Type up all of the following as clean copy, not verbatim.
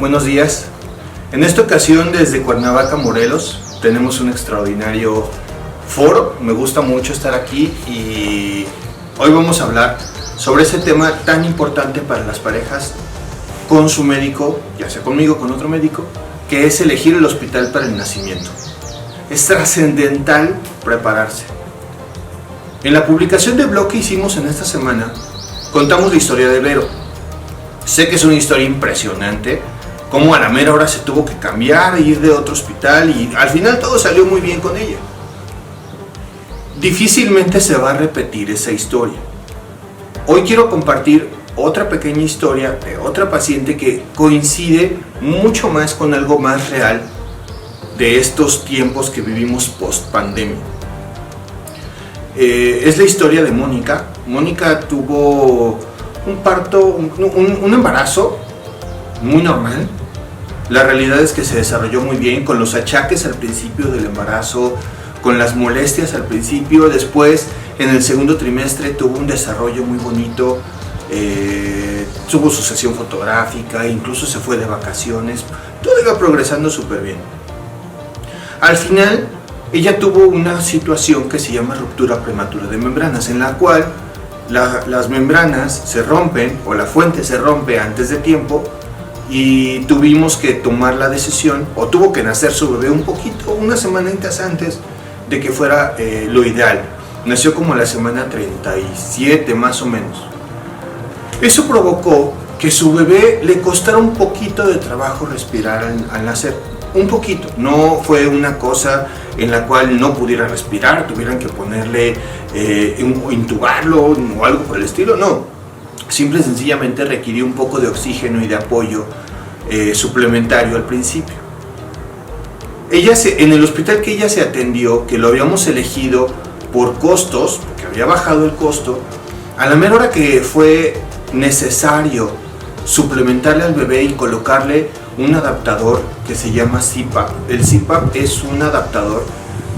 buenos días. En esta ocasión desde Cuernavaca, Morelos, tenemos un extraordinario foro. Me gusta mucho estar aquí y hoy vamos a hablar sobre ese tema tan importante para las parejas con su médico, ya sea conmigo o con otro médico, que es elegir el hospital para el nacimiento. Es trascendental prepararse. En la publicación de blog que hicimos en esta semana, contamos la historia de Vero. Sé que es una historia impresionante, cómo a la mera hora se tuvo que cambiar e ir de otro hospital y al final todo salió muy bien con ella. Difícilmente se va a repetir esa historia. Hoy quiero compartir otra pequeña historia de otra paciente que coincide mucho más con algo más real de estos tiempos que vivimos post pandemia. Es la historia de Mónica. Mónica tuvo un parto, un embarazo muy normal. La realidad es que se desarrolló muy bien, con los achaques al principio del embarazo, con las molestias al principio. Después, en el segundo trimestre, tuvo un desarrollo muy bonito. Tuvo su sesión fotográfica, incluso se fue de vacaciones. Todo iba progresando súper bien. Al final, ella tuvo una situación que se llama ruptura prematura de membranas, en la cual las membranas se rompen o la fuente se rompe antes de tiempo y tuvimos que tomar la decisión, o tuvo que nacer su bebé unas semanitas antes de que fuera lo ideal. Nació como a la semana 37 más o menos. Eso provocó que su bebé le costara un poquito de trabajo respirar al nacer. Un poquito, no fue una cosa en la cual no pudiera respirar, tuvieran que ponerle, intubarlo o algo por el estilo, no. Simple y sencillamente requirió un poco de oxígeno y de apoyo suplementario al principio. En el hospital que ella se atendió, que lo habíamos elegido por costos, porque había bajado el costo, a la mera hora que fue necesario suplementarle al bebé y colocarle un adaptador que se llama CPAP. El CPAP es un adaptador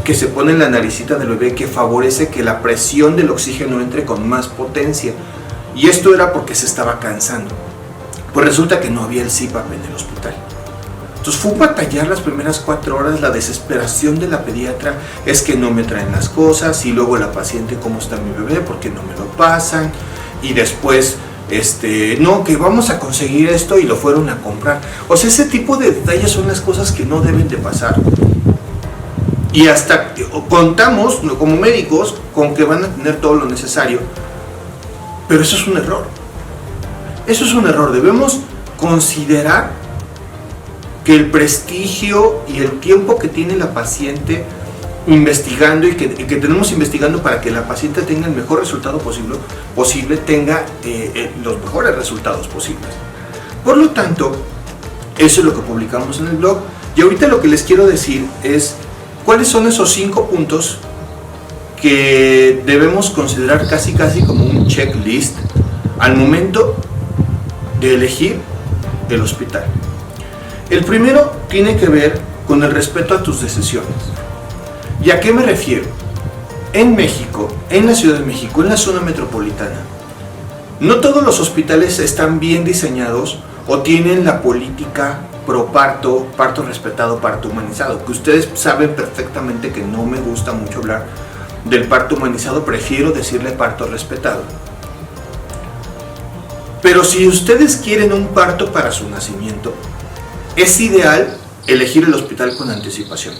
que se pone en la naricita del bebé que favorece que la presión del oxígeno entre con más potencia. Y esto era porque se estaba cansando. Pues resulta que no había el CPAP en el hospital. Entonces fue batallar las primeras 4 horas. La desesperación de la pediatra es que no me traen las cosas, y luego la paciente, ¿cómo está mi bebé? ¿Por qué no me lo pasan? Y después no, que vamos a conseguir esto, y lo fueron a comprar. O sea, ese tipo de detalles son las cosas que no deben de pasar. Y hasta contamos como médicos con que van a tener todo lo necesario, pero eso es un error. Eso es un error. Debemos considerar que el prestigio y el tiempo que tiene la paciente investigando y que tenemos investigando para que la paciente tenga el mejor resultado posible, tenga los mejores resultados posibles. Por lo tanto, eso es lo que publicamos en el blog, y ahorita lo que les quiero decir es cuáles son esos 5 puntos que debemos considerar casi como un checklist al momento de elegir el hospital. El primero tiene que ver con el respeto a tus decisiones. ¿Y a qué me refiero? En México, en la Ciudad de México, en la zona metropolitana, no todos los hospitales están bien diseñados o tienen la política pro parto, parto respetado, parto humanizado, que ustedes saben perfectamente que no me gusta mucho hablar del parto humanizado, prefiero decirle parto respetado. Pero si ustedes quieren un parto para su nacimiento, es ideal elegir el hospital con anticipación.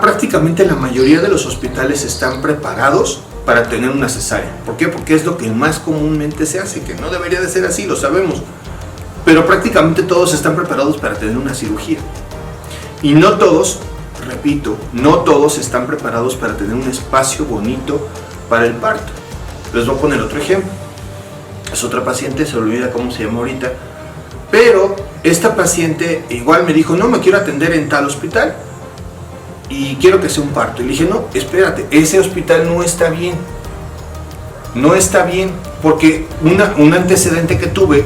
Prácticamente la mayoría de los hospitales están preparados para tener una cesárea. ¿Por qué? Porque es lo que más comúnmente se hace, que no debería de ser así, lo sabemos. Pero prácticamente todos están preparados para tener una cirugía. Y no todos, repito, no todos están preparados para tener un espacio bonito para el parto. Les voy a poner otro ejemplo. Es otra paciente, se olvida cómo se llama ahorita, pero esta paciente igual me dijo, no, me quiero atender en tal hospital y quiero que sea un parto. Y le dije, no, espérate, ese hospital no está bien. No está bien, porque un antecedente que tuve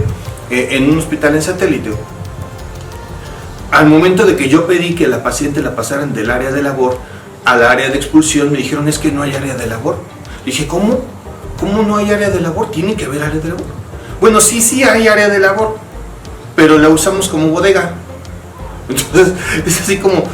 en un hospital en satélite, al momento de que yo pedí que la paciente la pasaran del área de labor al área de expulsión, me dijeron, es que no hay área de labor. Le dije, ¿cómo? ¿Cómo no hay área de labor? Tiene que haber área de labor. Bueno, sí hay área de labor, pero la usamos como bodega. Entonces es así como,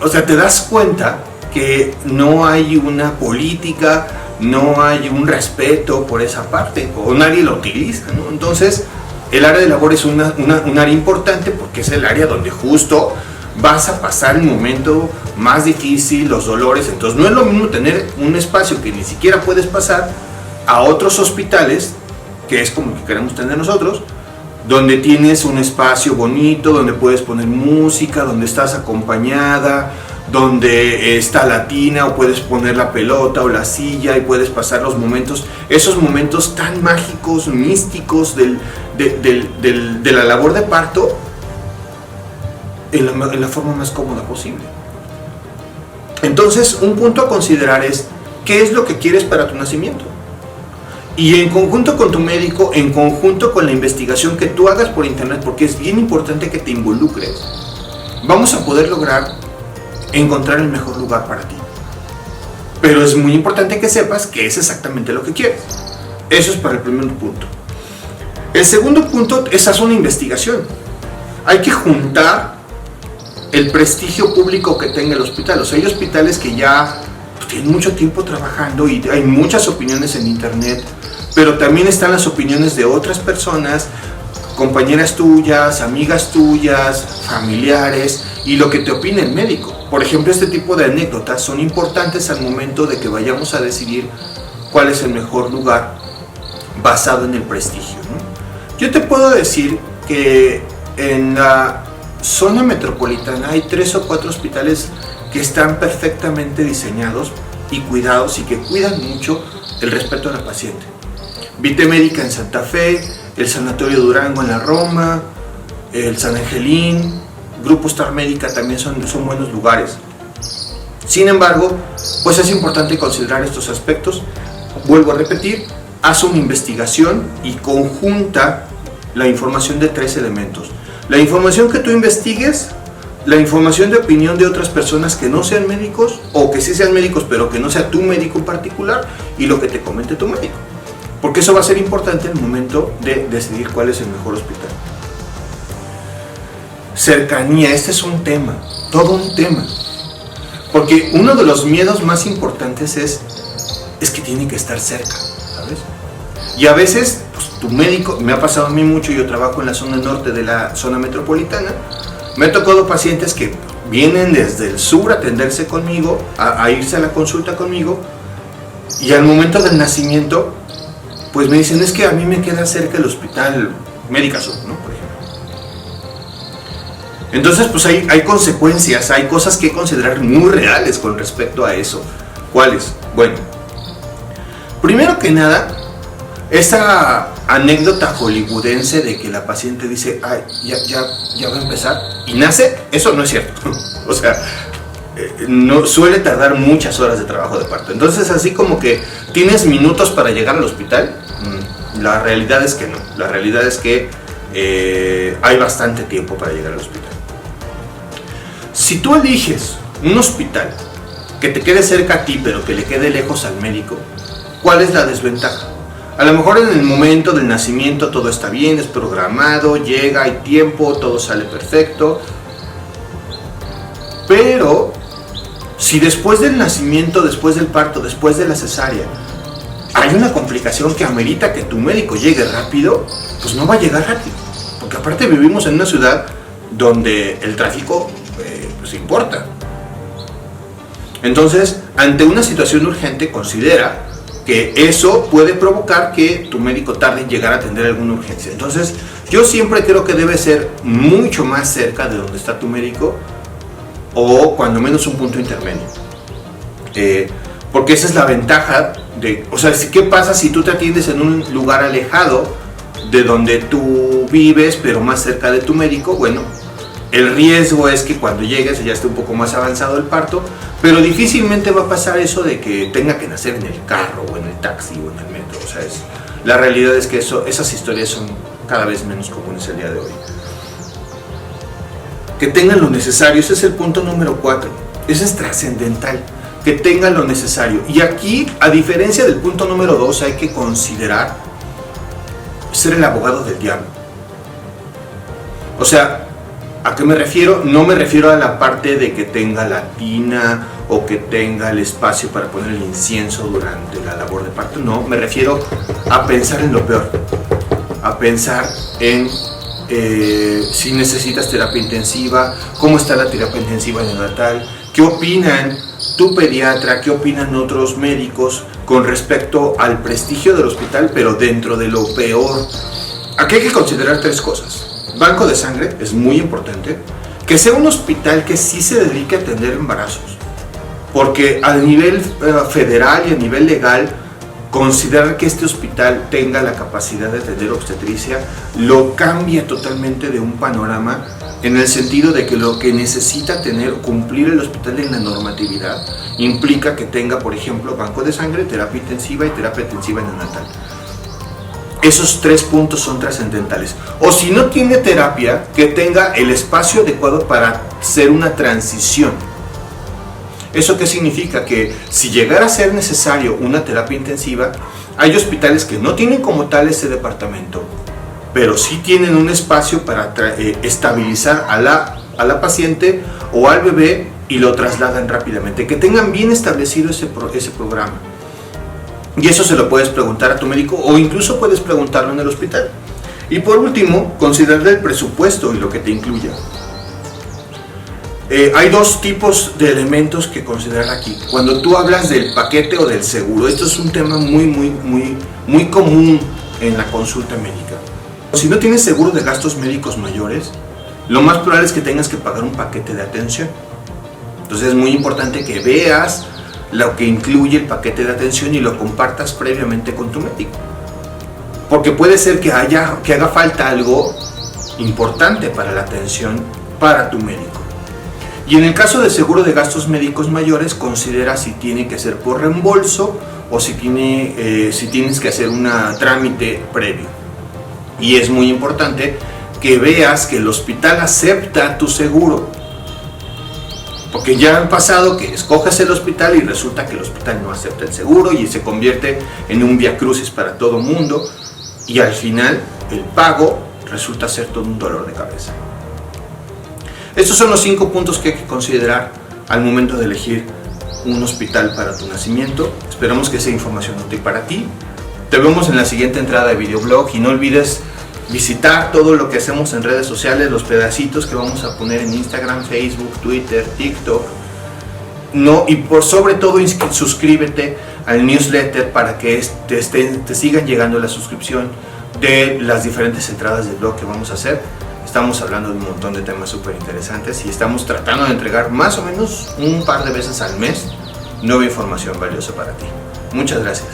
o sea, te das cuenta que no hay una política, no hay un respeto por esa parte, o nadie lo utiliza, ¿no? Entonces el área de labor es un área importante porque es el área donde justo vas a pasar el momento más difícil, los dolores. Entonces no es lo mismo tener un espacio que ni siquiera puedes pasar a otros hospitales, que es como que queremos tener nosotros, donde tienes un espacio bonito, donde puedes poner música, donde estás acompañada, donde está la tina, o puedes poner la pelota o la silla y puedes pasar los momentos, esos momentos tan mágicos, místicos de la labor de parto en la forma más cómoda posible. Entonces, un punto a considerar es qué es lo que quieres para tu nacimiento. Y en conjunto con tu médico, en conjunto con la investigación que tú hagas por internet, porque es bien importante que te involucres, vamos a poder lograr encontrar el mejor lugar para ti. Pero es muy importante que sepas qué es exactamente lo que quieres. Eso es para el primer punto. El segundo punto es hacer una investigación. Hay que juntar el prestigio público que tenga el hospital. O sea, hay hospitales que ya tienen mucho tiempo trabajando y hay muchas opiniones en internet, pero también están las opiniones de otras personas, compañeras tuyas, amigas tuyas, familiares, y lo que te opina el médico. Por ejemplo, este tipo de anécdotas son importantes al momento de que vayamos a decidir cuál es el mejor lugar basado en el prestigio, ¿no? Yo te puedo decir que en la zona metropolitana hay 3 o 4 hospitales que están perfectamente diseñados y cuidados y que cuidan mucho el respeto a la paciente. Vite Médica en Santa Fe, el Sanatorio Durango en la Roma, el San Angelín, Grupo Star Médica también son buenos lugares. Sin embargo, pues es importante considerar estos aspectos. Vuelvo a repetir, haz una investigación y conjunta la información de 3 elementos. La información que tú investigues, la información de opinión de otras personas que no sean médicos, o que sí sean médicos pero que no sea tu médico en particular, y lo que te comente tu médico, porque eso va a ser importante en el momento de decidir cuál es el mejor hospital. Cercanía, este es un tema, todo un tema, porque uno de los miedos más importantes es que tiene que estar cerca, ¿sabes? Y a veces pues, tu médico, me ha pasado a mí mucho, yo trabajo en la zona norte de la zona metropolitana, me ha tocado pacientes que vienen desde el sur a atenderse conmigo, a irse a la consulta conmigo, y al momento del nacimiento, pues me dicen, es que a mí me queda cerca el hospital Médica Sur, ¿no? Por ejemplo. Entonces, pues hay consecuencias, hay cosas que considerar muy reales con respecto a eso. ¿Cuáles? Bueno, primero que nada, esa anécdota hollywoodense de que la paciente dice, ay, ya va a empezar, y nace, eso no es cierto. O sea, no suele tardar muchas horas de trabajo de parto. Entonces, así como que tienes minutos para llegar al hospital, la realidad es que no. La realidad es que hay bastante tiempo para llegar al hospital. Si tú eliges un hospital que te quede cerca a ti, pero que le quede lejos al médico, ¿cuál es la desventaja? A lo mejor en el momento del nacimiento todo está bien, es programado, llega, hay tiempo, todo sale perfecto. Pero si después del nacimiento, después del parto, después de la cesárea, hay una complicación que amerita que tu médico llegue rápido, pues no va a llegar rápido. Porque aparte vivimos en una ciudad donde el tráfico pues importa. Entonces, ante una situación urgente, considera que eso puede provocar que tu médico tarde en llegar a atender alguna urgencia. Entonces, yo siempre creo que debe ser mucho más cerca de donde está tu médico, o cuando menos un punto intermedio. Porque esa es la ventaja de, o sea, ¿qué pasa si tú te atiendes en un lugar alejado de donde tú vives, pero más cerca de tu médico? Bueno, el riesgo es que cuando llegues ya esté un poco más avanzado el parto, pero difícilmente va a pasar eso de que tenga que nacer en el carro, o en el taxi, o en el metro. O sea, la realidad es que esas historias son cada vez menos comunes el día de hoy. Que tengan lo necesario, ese es el punto número 4. Ese es trascendental, que tengan lo necesario. Y aquí, a diferencia del punto número 2, hay que considerar ser el abogado del diablo. O sea, ¿a qué me refiero? No me refiero a la parte de que tenga la tina o que tenga el espacio para poner el incienso durante la labor de parto. No, me refiero a pensar en lo peor, a pensar en si necesitas terapia intensiva, cómo está la terapia intensiva neonatal, qué opinan tu pediatra, qué opinan otros médicos con respecto al prestigio del hospital, pero dentro de lo peor. Aquí hay que considerar 3 cosas. Banco de sangre es muy importante, que sea un hospital que sí se dedique a atender embarazos, porque a nivel federal y a nivel legal, considerar que este hospital tenga la capacidad de atender obstetricia lo cambia totalmente de un panorama, en el sentido de que lo que necesita cumplir el hospital en la normatividad implica que tenga, por ejemplo, banco de sangre, terapia intensiva y terapia intensiva neonatal. Esos 3 puntos son trascendentales. O si no tiene terapia, que tenga el espacio adecuado para hacer una transición. ¿Eso qué significa? Que si llegara a ser necesario una terapia intensiva, hay hospitales que no tienen como tal ese departamento, pero sí tienen un espacio para estabilizar a la paciente o al bebé y lo trasladan rápidamente. Que tengan bien establecido ese programa. Y eso se lo puedes preguntar a tu médico o incluso puedes preguntarlo en el hospital. Y por último, considerar el presupuesto y lo que te incluya. Hay 2 tipos de elementos que considerar aquí. Cuando tú hablas del paquete o del seguro, esto es un tema muy común en la consulta médica. Si no tienes seguro de gastos médicos mayores, lo más probable es que tengas que pagar un paquete de atención. Entonces es muy importante que veas lo que incluye el paquete de atención y lo compartas previamente con tu médico. Porque puede ser que haga falta algo importante para la atención para tu médico. Y en el caso de seguro de gastos médicos mayores, considera si tiene que ser por reembolso o si tienes que hacer un trámite previo. Y es muy importante que veas que el hospital acepta tu seguro. Porque ya han pasado que escoges el hospital y resulta que el hospital no acepta el seguro y se convierte en un viacrucis para todo mundo. Y al final el pago resulta ser todo un dolor de cabeza. Estos son los 5 puntos que hay que considerar al momento de elegir un hospital para tu nacimiento. Esperamos que sea información útil para ti. Te vemos en la siguiente entrada de videoblog y no olvides visitar todo lo que hacemos en redes sociales, los pedacitos que vamos a poner en Instagram, Facebook, Twitter, TikTok. Y sobre todo suscríbete al newsletter para que te sigan llegando la suscripción de las diferentes entradas del blog que vamos a hacer. Estamos hablando de un montón de temas súper interesantes y estamos tratando de entregar más o menos un par de veces al mes nueva información valiosa para ti. Muchas gracias.